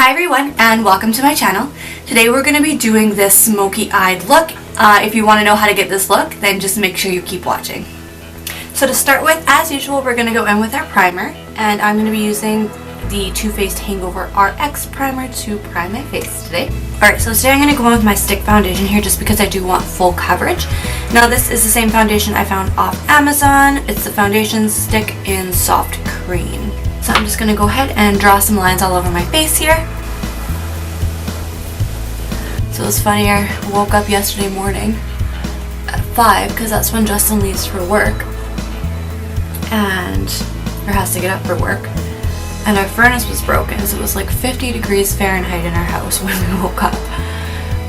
Hi everyone and welcome to my channel. Today we're going to be doing this smoky-eyed look. If you want to know how to get this look, then just make sure you keep watching. So to start with, as usual, we're going to go in with our primer, and I'm going to be using the Too Faced Hangover RX primer to prime my face today. Alright, so today I'm going to go in with my stick foundation here just because I do want full coverage. Now this is the same foundation I found off Amazon. It's the foundation stick in soft cream. So I'm just going to go ahead and draw some lines all over my face here. So it's funny, I woke up yesterday morning at 5 because that's when Justin leaves for work or has to get up for work, and our furnace was broken, so it was like 50 degrees Fahrenheit in our house when we woke up,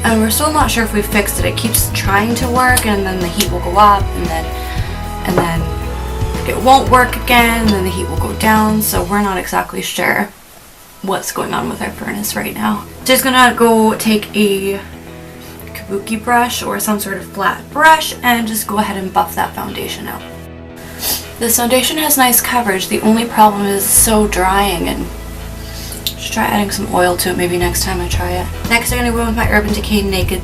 and we're still not sure if we fixed it. It keeps trying to work and then the heat will go up and then it won't work again and then the heat will go down, so we're not exactly sure what's going on with our furnace right now. Just gonna go take a kabuki brush or some sort of flat brush and just go ahead and buff that foundation out. This foundation has nice coverage. The only problem is so drying, and just try adding some oil to it maybe next time I try it. Next I'm gonna go in with my Urban Decay Naked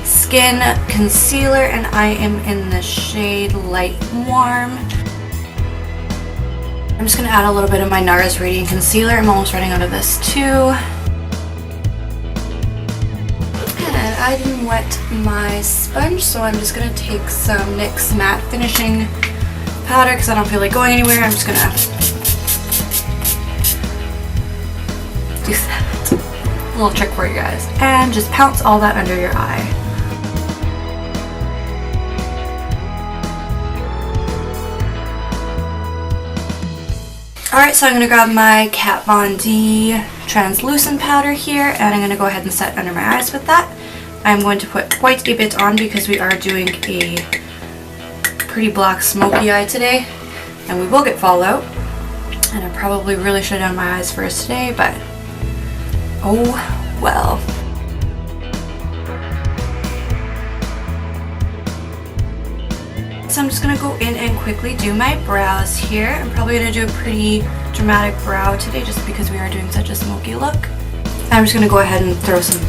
Skin Concealer, and I am in the shade Light Warm. I'm just going to add a little bit of my NARS Radiant Concealer. I'm almost running out of this too. And I didn't wet my sponge, so I'm just going to take some NYX Matte Finishing Powder because I don't feel like going anywhere. I'm just going to do that. A little trick for you guys. And just pounce all that under your eye. Alright, so I'm going to grab my Kat Von D translucent powder here, and I'm going to go ahead and set under my eyes with that. I'm going to put quite a bit on because we are doing a pretty black smoky eye today, and we will get fallout. And I probably really should have done my eyes first today, but oh well. So I'm just going to go in and quickly do my brows here. I'm probably going to do a pretty dramatic brow today just because we are doing such a smoky look. I'm just going to go ahead and throw some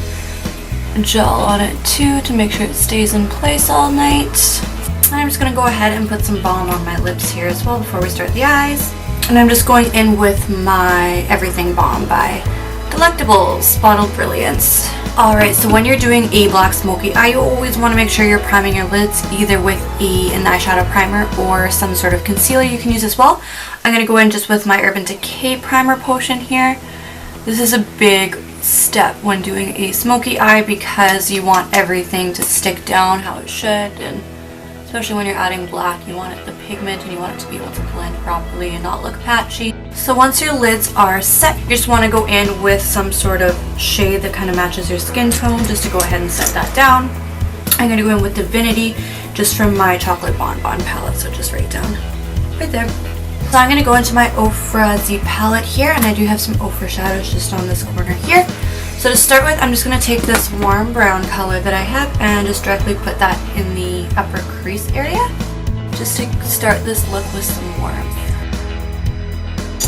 gel on it too to make sure it stays in place all night. And I'm just going to go ahead and put some balm on my lips here as well before we start the eyes. And I'm just going in with my Everything Balm by Delectables Bottled Brilliance. Alright, so when you're doing a black smoky eye, you always want to make sure you're priming your lids either with an eyeshadow primer or some sort of concealer you can use as well. I'm going to go in just with my Urban Decay Primer Potion here. This is a big step when doing a smoky eye because you want everything to stick down how it should, and especially when you're adding black, you want the pigment and you want it to be able to blend properly and not look patchy. So once your lids are set, you just want to go in with some sort of shade that kind of matches your skin tone just to go ahead and set that down. I'm going to go in with Divinity just from my Chocolate Bonbon palette, so just right down right there. So I'm going to go into my Ofra Z palette here, and I do have some Ofra shadows just on this corner here. So to start with, I'm just going to take this warm brown color that I have and just directly put that in the upper crease area just to start this look with some warmth.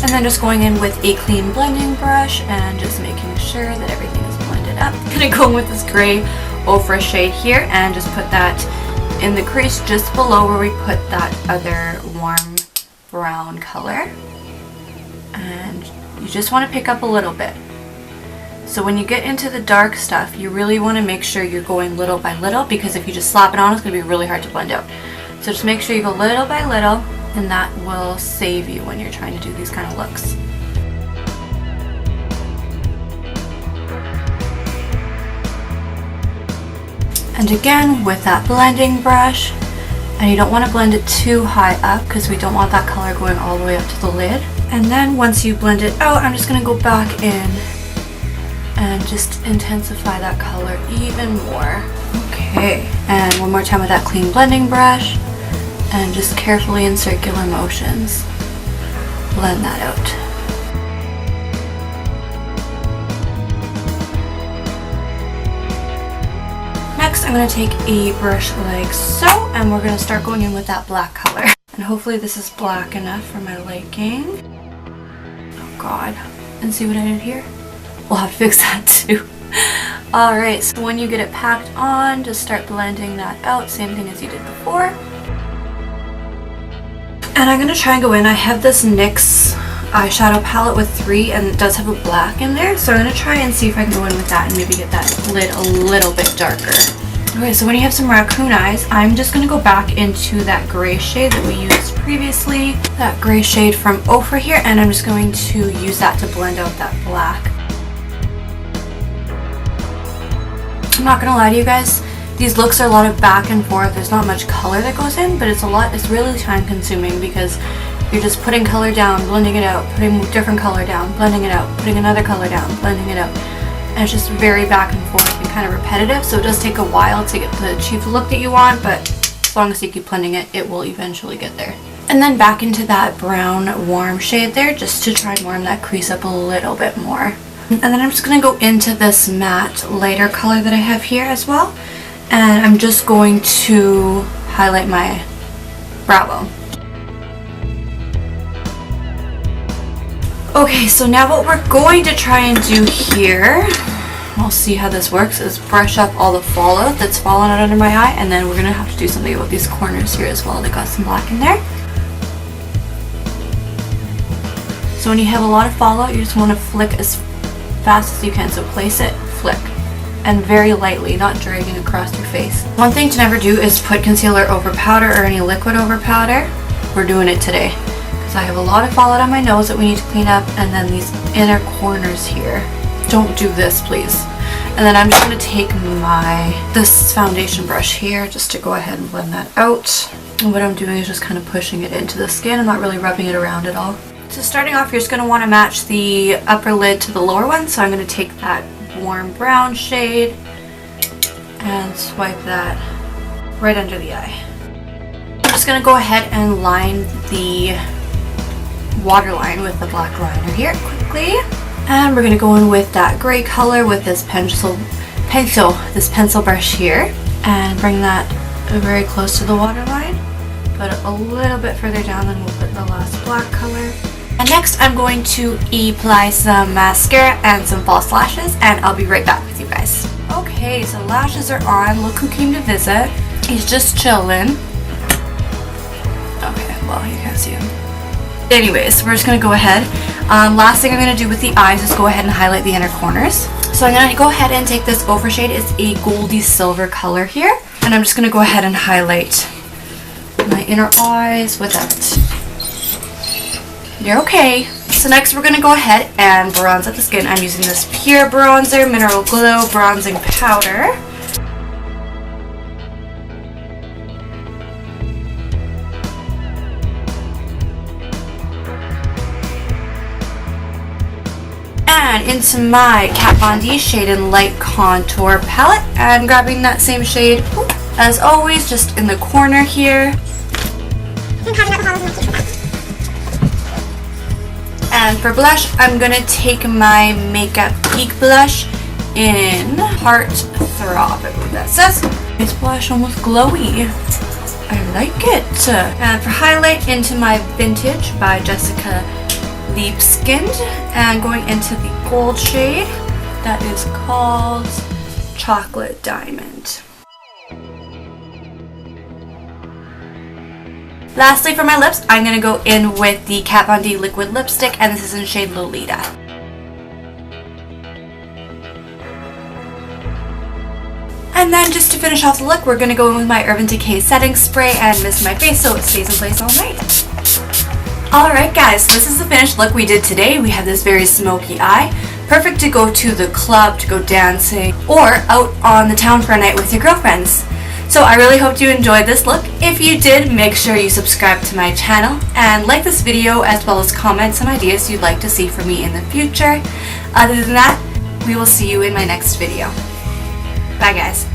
And then just going in with a clean blending brush and just making sure that everything is blended up. I'm going to go in with this gray Ofra shade here and just put that in the crease just below where we put that other warm brown color. And you just want to pick up a little bit. So when you get into the dark stuff, you really want to make sure you're going little by little, because if you just slap it on, it's going to be really hard to blend out. So just make sure you go little by little, and that will save you when you're trying to do these kind of looks. And again, with that blending brush, and you don't want to blend it too high up because we don't want that color going all the way up to the lid. And then once you blend it out, I'm just going to go back in and just intensify that color even more. Okay, and one more time with that clean blending brush, and just carefully in circular motions blend that out. Next I'm going to take a brush like so, and we're going to start going in with that black color. And hopefully this is black enough for my liking. Oh god. And see what I did here? we'll have to fix that too. Alright, so when you get it packed on, just start blending that out, same thing as you did before. And I'm going to try and go in. I have this NYX eyeshadow palette with 3 and it does have a black in there, so I'm going to try and see if I can go in with that and maybe get that lid a little bit darker. Okay, so when you have some raccoon eyes, I'm just going to go back into that gray shade that we used previously, that gray shade from Ofra here, and I'm just going to use that to blend out that black. I'm not going to lie to you guys, these looks are a lot of back and forth. There's not much color that goes in, but it's really time consuming because you're just putting color down, blending it out, putting different color down, blending it out, putting another color down, blending it out. And it's just very back and forth and kind of repetitive, so it does take a while to get the achieve the look that you want, but as long as you keep blending it, it will eventually get there. And then back into that brown warm shade there, just to try and warm that crease up a little bit more. And then I'm just going to go into this matte lighter color that I have here as well, and I'm just going to highlight my brow bone. Okay, so now what we're going to try and do here, we'll see how this works, is brush up all the fallout that's fallen out under my eye, and then we're going to have to do something about these corners here as well. They got some black in there. So when you have a lot of fallout, you just want to flick as fast as you can. So place it, flick, and very lightly, not dragging across your face. One thing to never do is put concealer over powder or any liquid over powder. We're doing it today. I have a lot of fallout on my nose that we need to clean up, and then these inner corners here. Don't do this, please. And then I'm just going to take this foundation brush here just to go ahead and blend that out. And what I'm doing is just kind of pushing it into the skin. I'm not really rubbing it around at all. So starting off, you're just going to want to match the upper lid to the lower one. So I'm going to take that warm brown shade and swipe that right under the eye. I'm just going to go ahead and line the waterline with the black liner here quickly, and we're going to go in with that gray color with this pencil brush here and bring that very close to the waterline, put it a little bit further down, then we'll put the last black color. And next I'm going to apply some mascara and some false lashes, and I'll be right back with you guys. Okay, so lashes are on. Look who came to visit. He's just chilling. Okay, well, you can't see him. Anyways, we're just going to go ahead. Last thing I'm going to do with the eyes is go ahead and highlight the inner corners. So I'm going to go ahead and take this Ofra shade. It's a goldy silver color here. And I'm just going to go ahead and highlight my inner eyes with that. You're okay. So next we're going to go ahead and bronze up the skin. I'm using this Pure Bronzer Mineral Glow Bronzing Powder. And into my Kat Von D Shade and Light Contour palette, and grabbing that same shade as always just in the corner here. And for blush, I'm going to take my Makeup Peak blush in Heart Throb, I believe that says. This blush almost glowy. I like it. And for highlight, into my Vintage by Jessica Leap Skinned, and going into the gold shade that is called Chocolate Diamond. Lastly, for my lips, I'm going to go in with the Kat Von D Liquid Lipstick, and this is in shade Lolita. And then just to finish off the look, we're going to go in with my Urban Decay setting spray and mist my face so it stays in place all night. Alright guys, so this is the finished look we did today. We have this very smoky eye. Perfect to go to the club, to go dancing, or out on the town for a night with your girlfriends. So I really hope you enjoyed this look. If you did, make sure you subscribe to my channel and like this video, as well as comment some ideas you'd like to see from me in the future. Other than that, we will see you in my next video. Bye guys.